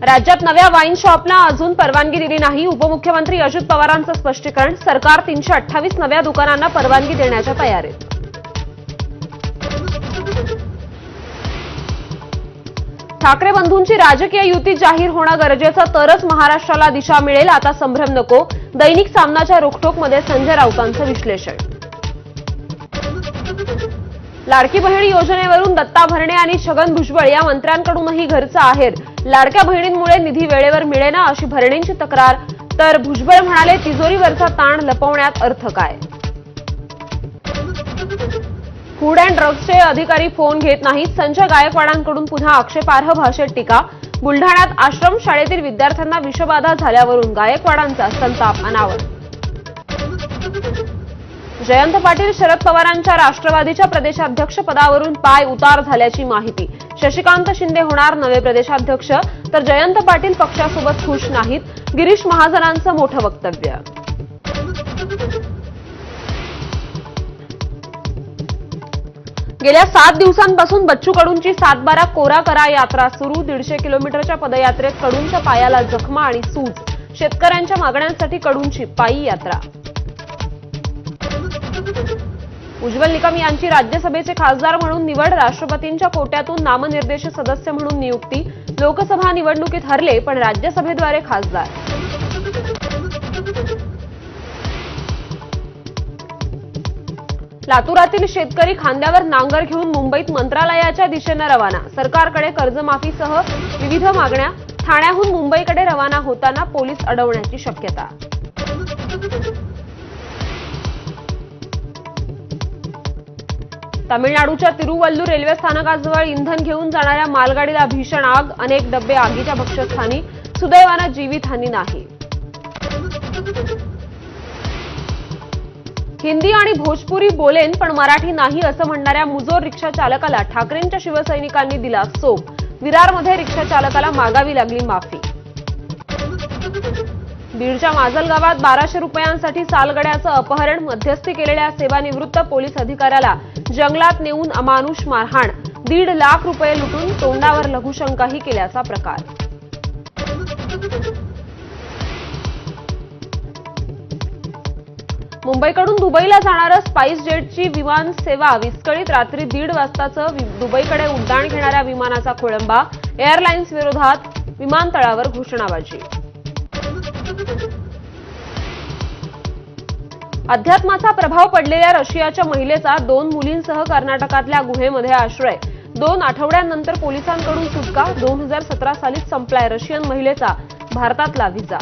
राज्यात नव्या वाईन शॉपला अजून परवानगी दिली नाही. उपमुख्यमंत्री अजित पवारांचं स्पष्टीकरण. सरकार 328 नव्या दुकानांना परवानगी देण्याच्या तयारीत. ठाकरे बंधूंची राजकीय युती जाहीर होणं गरजेचं, तरच महाराष्ट्राला दिशा मिळेल. आता संभ्रम नको. दैनिक सामनाच्या रोखठोकमध्ये संजय राऊतांचं विश्लेषण. लाडकी बहीण योजनेवरून दत्ता भरणे आणि छगन भुजबळ या मंत्र्यांकडूनही घरचा आहेर. लाडक्या बहिणींमुळे निधी वेळेवर मिळेना अशी भरणेंची तक्रार, तर भुजबळ म्हणाले तिजोरीवरचा ताण लपवण्यात अर्थ काय. फूड अँड ड्रग्सचे अधिकारी फोन घेत नाहीत. संजय गायकवाडांकडून पुन्हा आक्षेपार्ह भाषेत टीका. बुलढाण्यात आश्रम शाळेतील विद्यार्थ्यांना विषबाधा झाल्यावरून गायकवाडांचा संताप अनावर. जयंत पाटील शरद पवारांच्या राष्ट्रवादीच्या प्रदेशाध्यक्षपदावरून पाय उतार झाल्याची माहिती. शशिकांत शिंदे होणार नवे प्रदेशाध्यक्ष, तर जयंत पाटील पक्षासोबत खुश नाहीत. गिरीश महाजनांचं मोठं वक्तव्य. गेल्या 7 दिवसांपासून बच्चू कडूंची 7/12 कोरा करा यात्रा सुरू. 150 किलोमीटरच्या पदयात्रेत कडूंच्या पायाला जखमा आणि सूज. शेतकऱ्यांच्या मागण्यांसाठी कडूंची पायी यात्रा. उज्ज्वल निकम यांची राज्यसभेचे खासदार म्हणून निवड. राष्ट्रपतींच्या कोट्यातून नामनिर्देशित सदस्य म्हणून नियुक्ती. लोकसभा निवडणुकीत हरले पण राज्यसभेद्वारे खासदार. लातूरातील शेतकरी खांद्यावर नांगर घेऊन मुंबईत मंत्रालयाच्या दिशेने रवाना. सरकारकडे कर्जमाफीसह विविध मागण्या. ठाण्याहून मुंबईकडे रवाना होताना पोलीस अडवण्याची शक्यता. तामिळनाडूच्या तिरुवल्लूर रेल्वे स्थानकाजवळ इंधन घेऊन जाणाऱ्या मालगाडीला भीषण आग. अनेक डबे आगीच्या भक्ष्यस्थानी. सुदैवानं जीवितहानी नाही. हिंदी आणि भोजपुरी बोलेन पण मराठी नाही असं म्हणणाऱ्या मुजोर रिक्षा चालकाला ठाकरेंच्या शिवसैनिकांनी दिला सोप. विरारमध्ये रिक्षा चालकाला मागावी लागली माफी. बीडच्या माजलगावात 1200 रुपयांसाठी सालगड्याचं अपहरण. मध्यस्थी केलेल्या सेवानिवृत्त पोलीस अधिकाऱ्याला जंगलात नेऊन अमानुष मारहाण. 1.5 लाख रुपये लुटून तोंडावर लघुशंकाही केल्याचा प्रकार. मुंबईकडून दुबईला जाणारं स्पाइस जेटची विमान सेवा विस्कळीत. रात्री 1:30 वाजताचं दुबईकडे उड्डाण घेणाऱ्या विमानाचा खोळंबा. एअरलाइन्स विरोधात विमानतळावर घोषणाबाजी. अध्यात्माचा प्रभाव पडलेल्या रशियाच्या महिलेचा 2 मुलींसह कर्नाटकातल्या गुहेमध्ये आश्रय. 2 आठवड्यांनंतर पोलिसांकडून सुटका. 2017 सालीच संपलाय रशियन महिलेचा भारतातला व्हिसा.